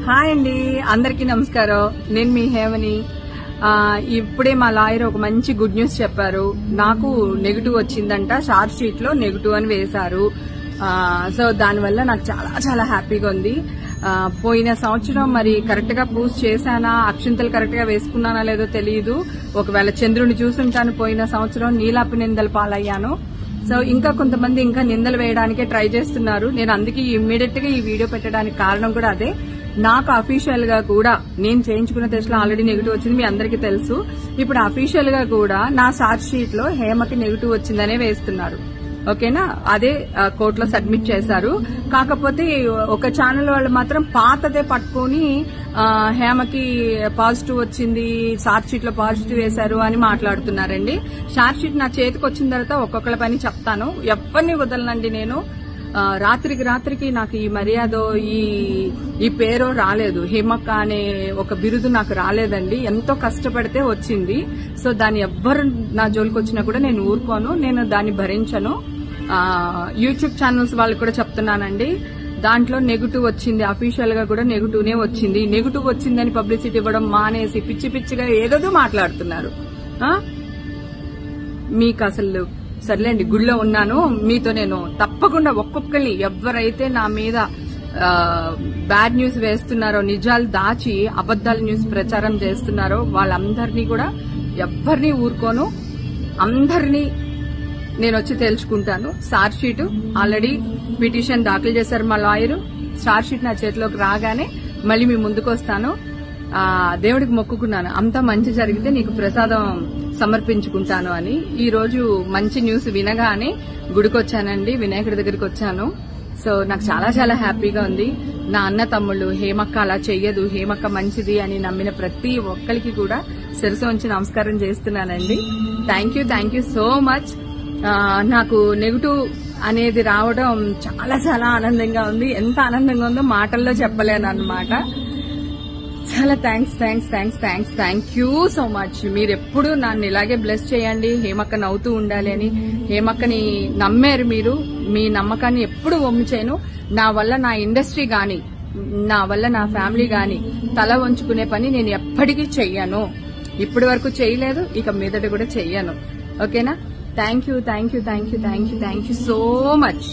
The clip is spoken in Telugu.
హాయ్ అండి, అందరికీ నమస్కారం. నేను మీ హేమని. ఇప్పుడే మా లాయర్ ఒక మంచి గుడ్ న్యూస్ చెప్పారు. నాకు నెగిటివ్ వచ్చిందంట, చార్జ్ షీట్ లో నెగిటివ్ అని వేశారు. సో దానివల్ల నాకు చాలా చాలా హ్యాపీగా ఉంది. పోయిన సంవత్సరం మరి కరెక్ట్ గా పూజ చేశానా, అక్షింతలు కరెక్ట్ గా వేసుకున్నానా లేదో తెలియదు. ఒకవేళ చంద్రుని చూసుంటాను పోయిన సంవత్సరం, నీలాపి నిందలు పాలయ్యాను. సో ఇంకా కొంతమంది ఇంకా నిందలు వేయడానికే ట్రై చేస్తున్నారు. నేను అందుకే ఇమ్మీడియట్ గా ఈ వీడియో పెట్టడానికి కారణం కూడా అదే. నాకు అఫీషియల్ గా కూడా నేను చేయించుకున్న టెస్ట్ లో ఆల్రెడీ నెగిటివ్ వచ్చింది, మీ అందరికీ తెలుసు. ఇప్పుడు అఫీషియల్ గా కూడా నా చార్జ్ షీట్ లో హేమకి నెగిటివ్ వచ్చిందనే వేస్తున్నారు. ఓకేనా, అదే కోర్టులో సబ్మిట్ చేశారు. కాకపోతే ఒక ఛానల్ వాళ్ళు మాత్రం పాతదే పట్టుకుని హేమకి పాజిటివ్ వచ్చింది, చార్జ్ షీట్ లో పాజిటివ్ వేశారు అని మాట్లాడుతున్నారండి. చార్జ్ షీట్ నా చేతికి వచ్చిన తర్వాత ఒక్కొక్కళ్ళ పని చెప్తాను. ఎవరిని వదలనండి నేను. రాత్రికి నాకు ఈ మర్యాద, ఈ పేరు రాలేదు. హేమక్క అనే ఒక బిరుదు నాకు రాలేదండి. ఎంతో కష్టపడితే వచ్చింది. సో దాన్ని ఎవ్వరు నా జోలికి వచ్చినా కూడా నేను ఊరుకోను, నేను దాన్ని భరించను. యూట్యూబ్ ఛానల్స్ వాళ్ళకి కూడా చెప్తున్నానండి, దాంట్లో నెగిటివ్ వచ్చింది, అఫీషియల్ గా కూడా నెగిటివ్నే వచ్చింది. నెగిటివ్ వచ్చిందని పబ్లిసిటీ ఇవ్వడం మానేసి పిచ్చి పిచ్చిగా ఏదో మాట్లాడుతున్నారు. మీకు అసలు సర్లేండి, గుళ్ళో ఉన్నాను, మీతో నేను తప్పకుండా ఒక్కొక్కరిని ఎవరైతే నా మీద బ్యాడ్ న్యూస్ వేస్తున్నారో, నిజాలు దాచి అబద్దాల న్యూస్ ప్రచారం చేస్తున్నారో వాళ్ళందరినీ కూడా ఎవ్వరినీ ఊరుకోను. అందరినీ నేను వచ్చి తేల్చుకుంటాను. చార్జ్ షీట్ ఆల్రెడీ పిటిషన్ దాఖలు చేశారు మా లాయరు. చార్జ్ షీట్ నా చేతిలోకి రాగానే మళ్ళీ మీ ముందుకు వస్తాను. దేవుడికి మొక్కుకున్నాను, అంతా మంచి జరిగితే నీకు ప్రసాదం సమర్పించుకుంటాను అని. ఈ రోజు మంచి న్యూస్ వినగానే గుడికి వచ్చానండి, వినాయకుడి దగ్గరికి వచ్చాను. సో నాకు చాలా చాలా హ్యాపీగా ఉంది. నా అన్న తమ్ముళ్ళు హేమక్క అలా చెయ్యదు, హేమక్క మంచిది అని నమ్మిన ప్రతి ఒక్కరికి కూడా శిరసు వంచి నమస్కారం చేస్తున్నానండి. Thank you so much. నాకు నెగిటివ్ అనేది రావడం చాలా చాలా ఆనందంగా ఉంది. ఎంత ఆనందంగా ఉందో మాటల్లో చెప్పలేను అన్నమాట. చాలా థ్యాంక్ యూ సో మచ్. మీరు ఎప్పుడు నన్ను ఇలాగే బ్లెస్ చేయండి, హేమక్క నవ్వుతూ ఉండాలి అని. హేమక్కని నమ్మారు మీరు, మీ నమ్మకాన్ని ఎప్పుడు వమ్ము చేయను. నా వల్ల నా ఇండస్ట్రీ గాని, నా వల్ల నా ఫ్యామిలీ గాని తల వంచుకునే పని నేను ఎప్పటికీ చెయ్యను. ఇప్పటి వరకు చేయలేదు, ఇక మీదట కూడా చెయ్యను. ఓకేనా? Thank you so much.